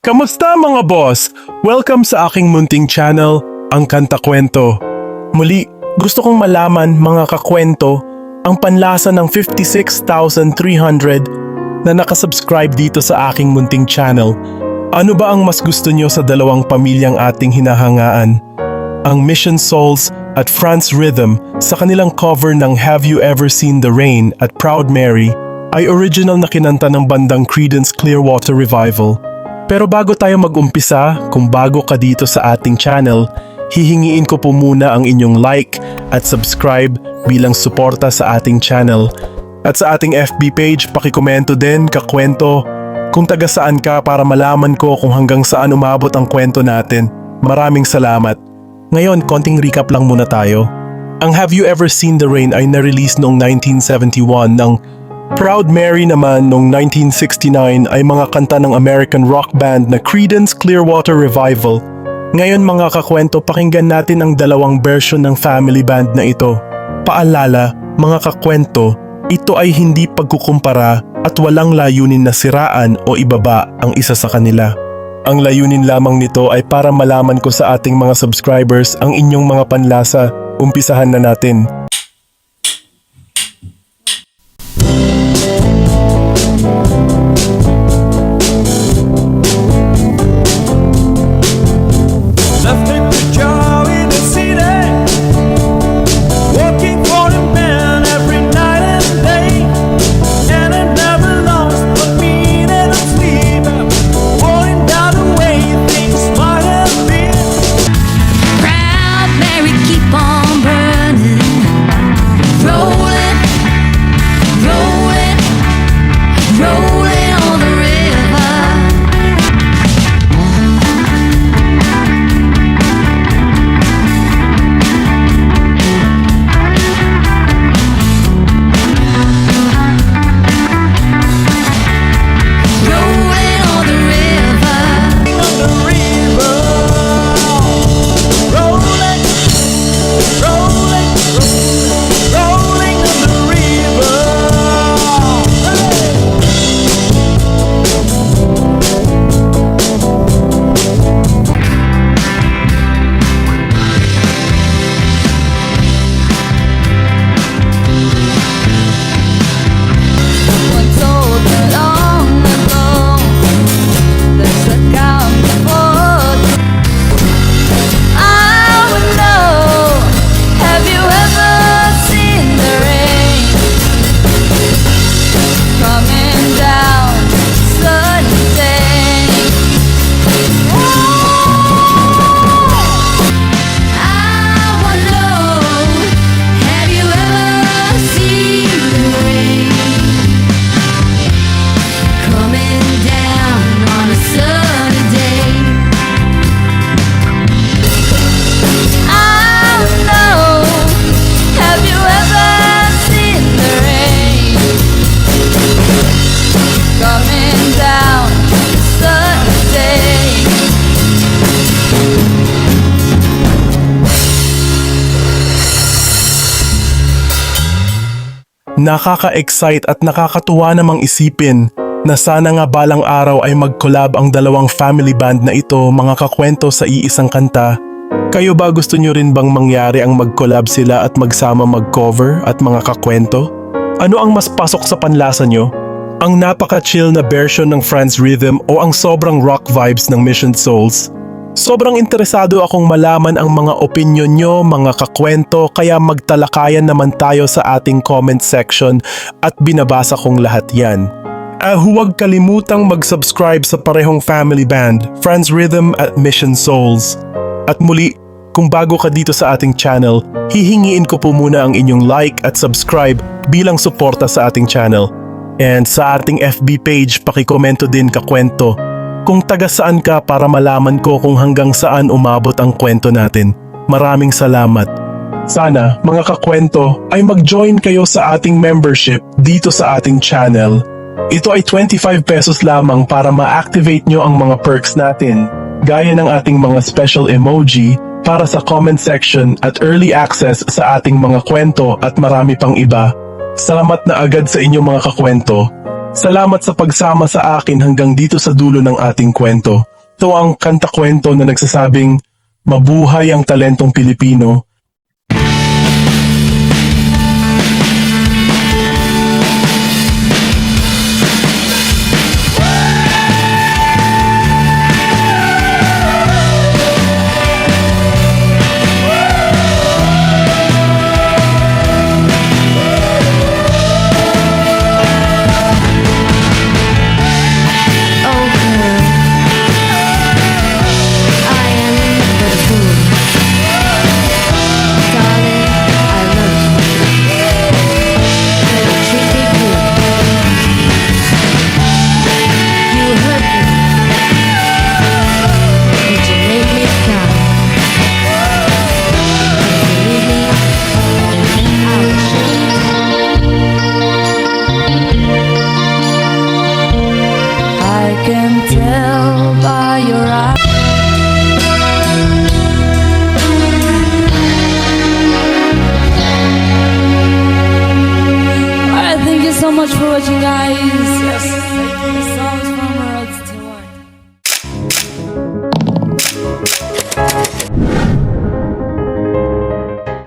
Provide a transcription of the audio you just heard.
Kamusta mga boss? Welcome sa aking munting channel, Ang Kanta Kwento. Muli, gusto kong malaman mga kakwento ang panlasa ng 56,300 na nakasubscribe dito sa aking munting channel. Ano ba ang mas gusto nyo sa dalawang pamilyang ating hinahangaan? Ang Mission Souls at France Rhythm sa kanilang cover ng Have You Ever Seen the Rain at Proud Mary ay original na kinanta ng bandang Creedence Clearwater Revival. Pero bago tayo mag-umpisa, kung bago ka dito sa ating channel, hihingiin ko po muna ang inyong like at subscribe bilang suporta sa ating channel. At sa ating FB page, pakikomento din, kakwento, kung taga saan ka para malaman ko kung hanggang saan umabot ang kwento natin. Maraming salamat. Ngayon, konting recap lang muna tayo. Ang Have You Ever Seen the Rain ay na-release noong 1971 ng Proud Mary naman noong 1969 ay mga kanta ng American rock band na Creedence Clearwater Revival. Ngayon mga kakwento, pakinggan natin ang dalawang version ng family band na ito. Paalala, mga kakwento, ito ay hindi pagkukumpara at walang layunin na siraan o ibaba ang isa sa kanila. Ang layunin lamang nito ay para malaman ko sa ating mga subscribers ang inyong mga panlasa. Umpisahan na natin. Nakaka-excite at nakakatuwa namang isipin na sana nga balang araw ay mag-collab ang dalawang family band na ito mga kakwento sa iisang kanta. Kayo ba gusto nyo rin bang mangyari ang mag-collab sila at magsama mag-cover at mga kakwento? Ano ang mas pasok sa panlasa nyo? Ang napaka-chill na version ng France Rhythm o ang sobrang rock vibes ng Mission Souls? Sobrang interesado akong malaman ang mga opinyon nyo, mga kakwento, kaya magtalakayan naman tayo sa ating comment section at binabasa kong lahat yan. Huwag kalimutang mag-subscribe sa parehong family band, France Rhythm at Mission Souls. At muli, kung bago ka dito sa ating channel, hihingiin ko po muna ang inyong like at subscribe bilang suporta sa ating channel. And sa ating FB page, pakikomento din kakwento kung taga saan ka para malaman ko kung hanggang saan umabot ang kwento natin. Maraming salamat. Sana, mga kakwento, ay mag-join kayo sa ating membership dito sa ating channel. Ito ay 25 pesos lamang para ma-activate nyo ang mga perks natin, gaya ng ating mga special emoji para sa comment section at early access sa ating mga kwento at marami pang iba. Salamat na agad sa inyong mga kakwento. Salamat sa pagsama sa akin hanggang dito sa dulo ng ating kwento. Ito ang kanta-kwento na nagsasabing, mabuhay ang talentong Pilipino. Oh girl, I am but a fool. Darling, I love you. And I treat me good. You hurt me, and you make me cry. If you leave me, I can tell by your eyes. Alright, thank you so much for watching, guys. Yes, the songs from Rod Stewart.